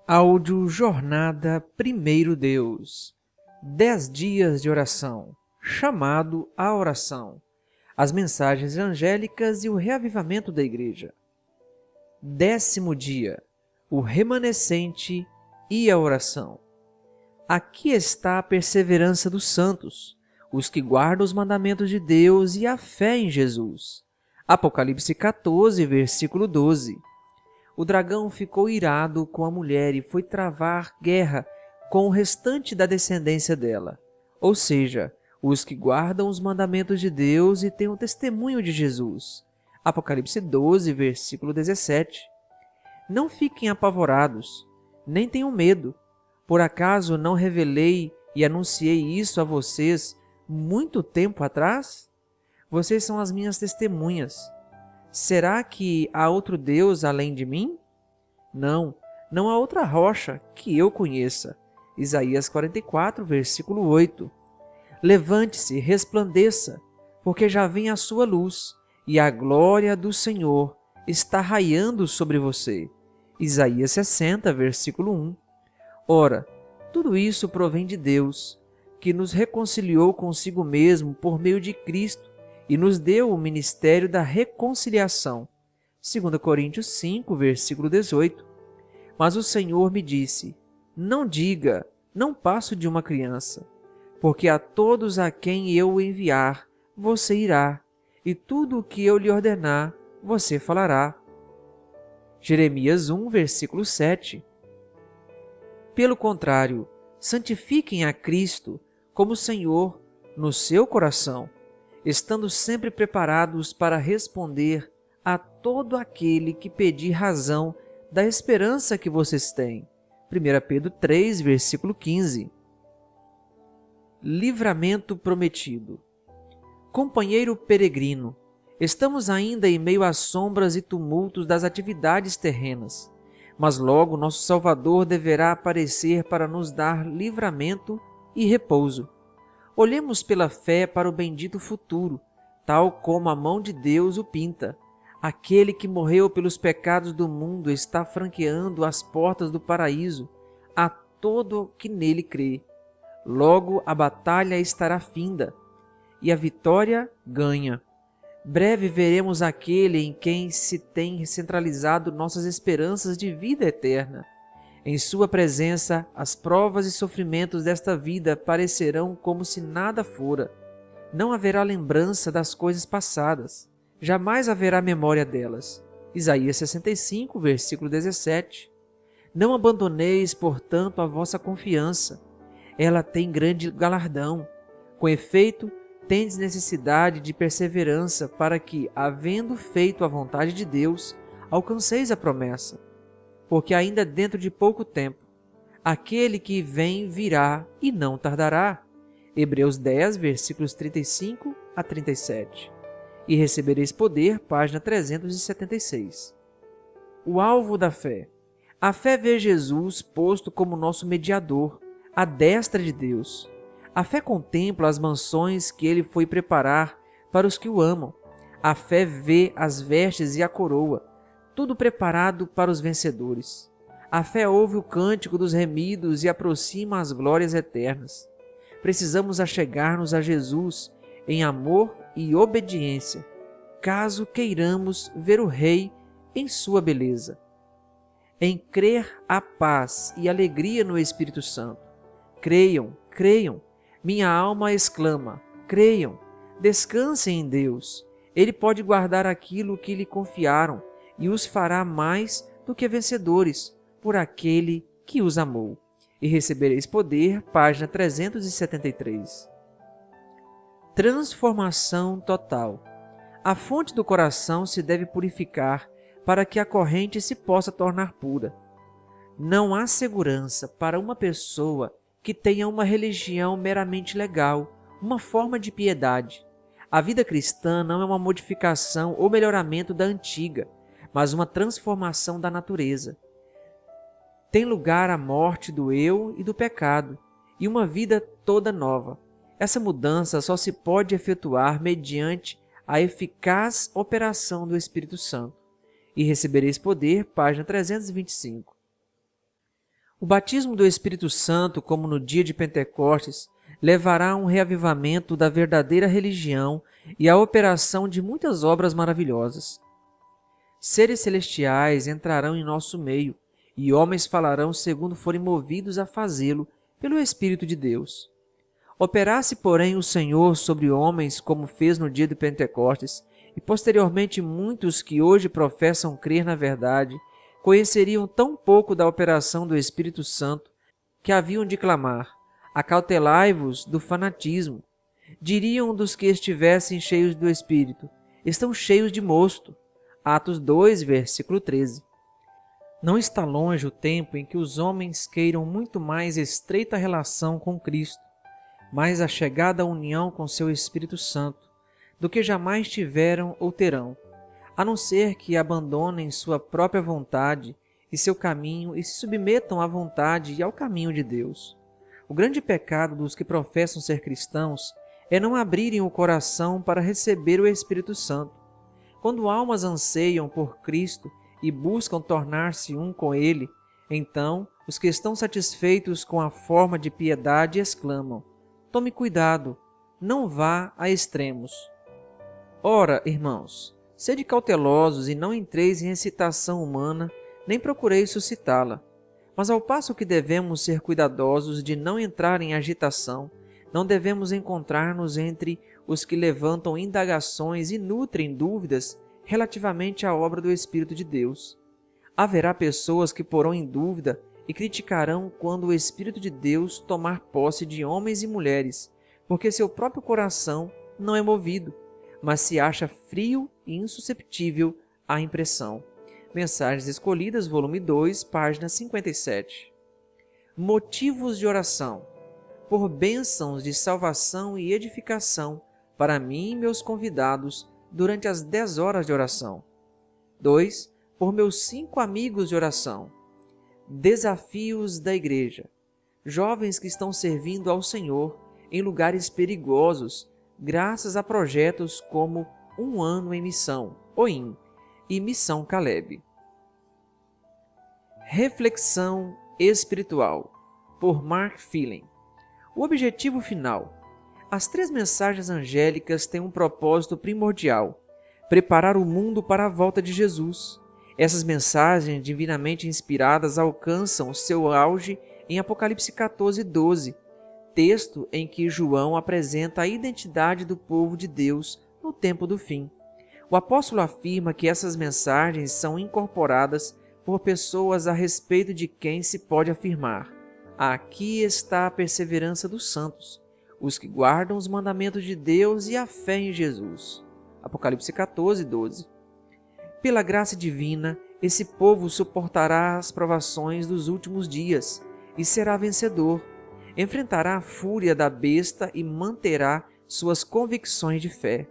Áudio Jornada Primeiro Deus. 10 dias de oração. Chamado à oração. As mensagens angélicas e o reavivamento da igreja. 10º dia. O remanescente e a oração. Aqui está a perseverança dos santos, os que guardam os mandamentos de Deus e a fé em Jesus. Apocalipse 14, versículo 12. O dragão ficou irado com a mulher e foi travar guerra com o restante da descendência dela, ou seja, os que guardam os mandamentos de Deus e têm o testemunho de Jesus. Apocalipse 12, versículo 17. Não fiquem apavorados, nem tenham medo. Por acaso não revelei e anunciei isso a vocês muito tempo atrás? Vocês são as minhas testemunhas. Será que há outro Deus além de mim? Não, não há outra rocha que eu conheça. Isaías 44, versículo 8. Levante-se, resplandeça, porque já vem a sua luz, e a glória do Senhor está raiando sobre você. Isaías 60, versículo 1. Ora, tudo isso provém de Deus, que nos reconciliou consigo mesmo por meio de Cristo, e nos deu o ministério da reconciliação. 2 Coríntios 5, versículo 18. Mas o Senhor me disse, não diga, não passo de uma criança, porque a todos a quem eu o enviar, você irá, e tudo o que eu lhe ordenar, você falará. Jeremias 1, versículo 7. Pelo contrário, santifiquem a Cristo como Senhor no seu coração, estando sempre preparados para responder a todo aquele que pedir razão da esperança que vocês têm. 1 Pedro 3, versículo 15. Livramento prometido. Companheiro peregrino, estamos ainda em meio às sombras e tumultos das atividades terrenas, mas logo nosso Salvador deverá aparecer para nos dar livramento e repouso. Olhemos pela fé para o bendito futuro, tal como a mão de Deus o pinta. Aquele que morreu pelos pecados do mundo está franqueando as portas do paraíso a todo que nele crê. Logo a batalha estará finda e a vitória ganha. Breve veremos aquele em quem se tem centralizado nossas esperanças de vida eterna. Em sua presença, as provas e sofrimentos desta vida parecerão como se nada fora. Não haverá lembrança das coisas passadas. Jamais haverá memória delas. Isaías 65, versículo 17. Não abandoneis, portanto, a vossa confiança. Ela tem grande galardão. Com efeito, tendes necessidade de perseverança para que, havendo feito a vontade de Deus, alcanceis a promessa. Porque ainda dentro de pouco tempo, aquele que vem virá e não tardará. Hebreus 10, versículos 35 a 37. E recebereis poder, página 376. O alvo da fé. A fé vê Jesus posto como nosso mediador, à destra de Deus. A fé contempla as mansões que ele foi preparar para os que o amam. A fé vê as vestes e a coroa, tudo preparado para os vencedores. A fé ouve o cântico dos remidos e aproxima as glórias eternas. Precisamos achegar-nos a Jesus em amor e obediência, caso queiramos ver o Rei em sua beleza. Em crer há paz e alegria no Espírito Santo. Creiam, creiam. Minha alma exclama, creiam. Descansem em Deus. Ele pode guardar aquilo que lhe confiaram e os fará mais do que vencedores por aquele que os amou. E recebereis poder, página 373. Transformação total. A fonte do coração se deve purificar para que a corrente se possa tornar pura. Não há segurança para uma pessoa que tenha uma religião meramente legal, uma forma de piedade. A vida cristã não é uma modificação ou melhoramento da antiga, mas uma transformação da natureza. Tem lugar a morte do eu e do pecado, e uma vida toda nova. Essa mudança só se pode efetuar mediante a eficaz operação do Espírito Santo. E recebereis poder, página 325. O batismo do Espírito Santo, como no dia de Pentecostes, levará a um reavivamento da verdadeira religião e à operação de muitas obras maravilhosas. Seres celestiais entrarão em nosso meio, e homens falarão segundo forem movidos a fazê-lo pelo Espírito de Deus. Operasse, porém, o Senhor sobre homens, como fez no dia de Pentecostes, e posteriormente muitos que hoje professam crer na verdade, conheceriam tão pouco da operação do Espírito Santo que haviam de clamar: acautelai-vos do fanatismo. Diriam dos que estivessem cheios do Espírito: estão cheios de mosto. Atos 2, versículo 13. Não está longe o tempo em que os homens queiram muito mais estreita relação com Cristo, mais a chegada união com seu Espírito Santo, do que jamais tiveram ou terão, a não ser que abandonem sua própria vontade e seu caminho e se submetam à vontade e ao caminho de Deus. O grande pecado dos que professam ser cristãos é não abrirem o coração para receber o Espírito Santo. Quando almas anseiam por Cristo e buscam tornar-se um com Ele, então os que estão satisfeitos com a forma de piedade exclamam: tome cuidado, não vá a extremos. Ora, irmãos, sede cautelosos e não entreis em excitação humana, nem procureis suscitá-la. Mas ao passo que devemos ser cuidadosos de não entrar em agitação, não devemos encontrar-nos entre os que levantam indagações e nutrem dúvidas relativamente à obra do Espírito de Deus. Haverá pessoas que porão em dúvida e criticarão quando o Espírito de Deus tomar posse de homens e mulheres, porque seu próprio coração não é movido, mas se acha frio e insusceptível à impressão. Mensagens Escolhidas, volume 2, página 57. Motivos de oração. Por bênçãos de salvação e edificação para mim e meus convidados durante as 10 horas de oração. 2. Por meus 5 amigos de oração. Desafios da Igreja. Jovens que estão servindo ao Senhor em lugares perigosos, graças a projetos como Um Ano em Missão, OIM, e Missão Caleb. Reflexão espiritual, por Mark Phelan. O objetivo final. As 3 mensagens angélicas têm um propósito primordial: preparar o mundo para a volta de Jesus. Essas mensagens divinamente inspiradas alcançam seu auge em Apocalipse 14:12, texto em que João apresenta a identidade do povo de Deus no tempo do fim. O apóstolo afirma que essas mensagens são incorporadas por pessoas a respeito de quem se pode afirmar: aqui está a perseverança dos santos, os que guardam os mandamentos de Deus e a fé em Jesus. Apocalipse 14:12. Pela graça divina, esse povo suportará as provações dos últimos dias e será vencedor. Enfrentará a fúria da besta e manterá suas convicções de fé.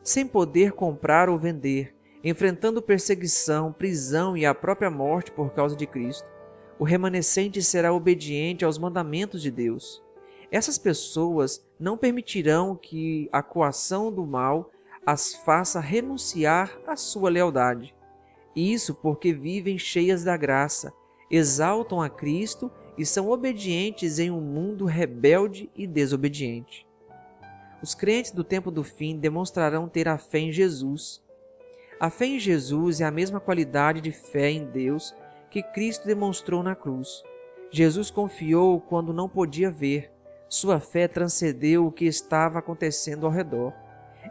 Sem poder comprar ou vender, enfrentando perseguição, prisão e a própria morte por causa de Cristo, o remanescente será obediente aos mandamentos de Deus. Essas pessoas não permitirão que a coação do mal as faça renunciar à sua lealdade. Isso porque vivem cheias da graça, exaltam a Cristo e são obedientes em um mundo rebelde e desobediente. Os crentes do tempo do fim demonstrarão ter a fé em Jesus. A fé em Jesus é a mesma qualidade de fé em Deus que Cristo demonstrou na cruz. Jesus confiou quando não podia ver. Sua fé transcendeu o que estava acontecendo ao redor.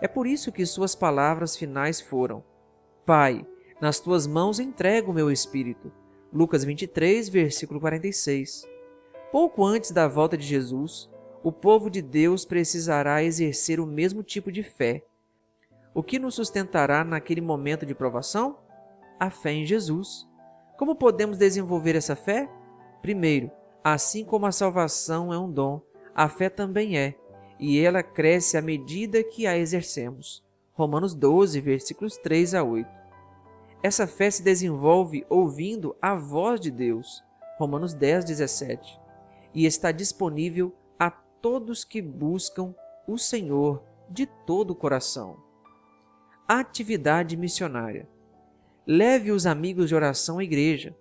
É por isso que suas palavras finais foram: Pai, nas tuas mãos entrego o meu espírito. Lucas 23, versículo 46. Pouco antes da volta de Jesus, o povo de Deus precisará exercer o mesmo tipo de fé. O que nos sustentará naquele momento de provação? A fé em Jesus. Como podemos desenvolver essa fé? Primeiro, assim como a salvação é um dom, a fé também é, e ela cresce à medida que a exercemos. Romanos 12, versículos 3 a 8. Essa fé se desenvolve ouvindo a voz de Deus. Romanos 10, 17. E está disponível a todos que buscam o Senhor de todo o coração. Atividade missionária. Leve os amigos de oração à igreja.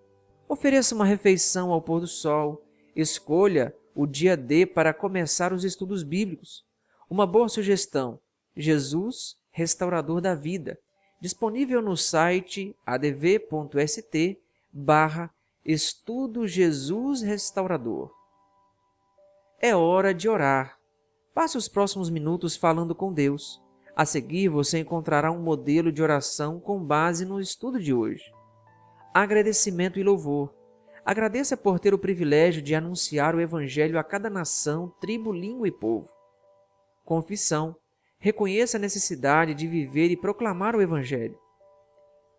Ofereça uma refeição ao pôr do sol. Escolha o dia D para começar os estudos bíblicos. Uma boa sugestão: Jesus, Restaurador da Vida, disponível no site adv.st/Estudo Jesus Restaurador. É hora de orar. Passe os próximos minutos falando com Deus. A seguir, você encontrará um modelo de oração com base no estudo de hoje. Agradecimento e louvor. Agradeça por ter o privilégio de anunciar o Evangelho a cada nação, tribo, língua e povo. Confissão. Reconheça a necessidade de viver e proclamar o Evangelho.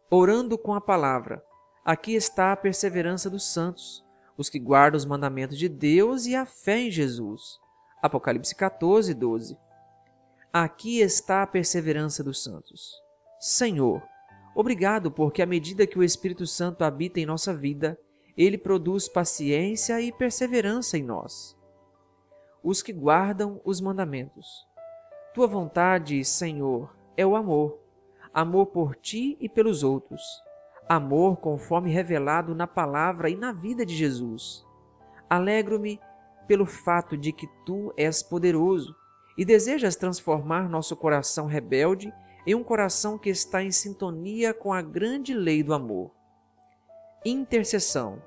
Orando com a palavra. Aqui está a perseverança dos santos, os que guardam os mandamentos de Deus e a fé em Jesus. Apocalipse 14, 12. Aqui está a perseverança dos santos. Senhor, obrigado porque à medida que o Espírito Santo habita em nossa vida, ele produz paciência e perseverança em nós. Os que guardam os mandamentos. Tua vontade, Senhor, é o amor. Amor por ti e pelos outros. Amor conforme revelado na palavra e na vida de Jesus. Alegro-me pelo fato de que tu és poderoso e desejas transformar nosso coração rebelde em um coração que está em sintonia com a grande lei do amor. Intercessão.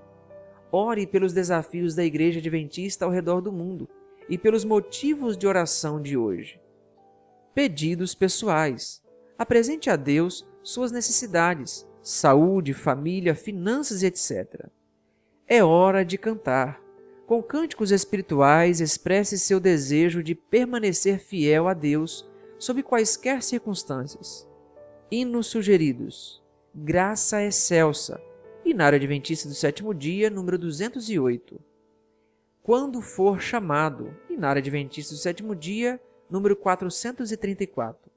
Ore pelos desafios da Igreja Adventista ao redor do mundo e pelos motivos de oração de hoje. Pedidos pessoais. Apresente a Deus suas necessidades, saúde, família, finanças, etc. É hora de cantar. Com cânticos espirituais, expresse seu desejo de permanecer fiel a Deus sob quaisquer circunstâncias. Hinos sugeridos. Graça Excelsa, Inário Adventista do Sétimo Dia, número 208. Quando for chamado, Inário Adventista do Sétimo Dia, número 434.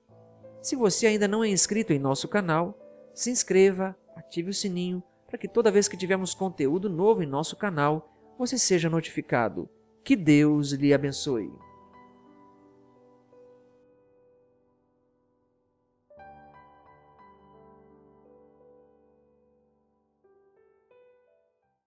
Se você ainda não é inscrito em nosso canal, se inscreva, ative o sininho para que toda vez que tivermos conteúdo novo em nosso canal, você seja notificado. Que Deus lhe abençoe.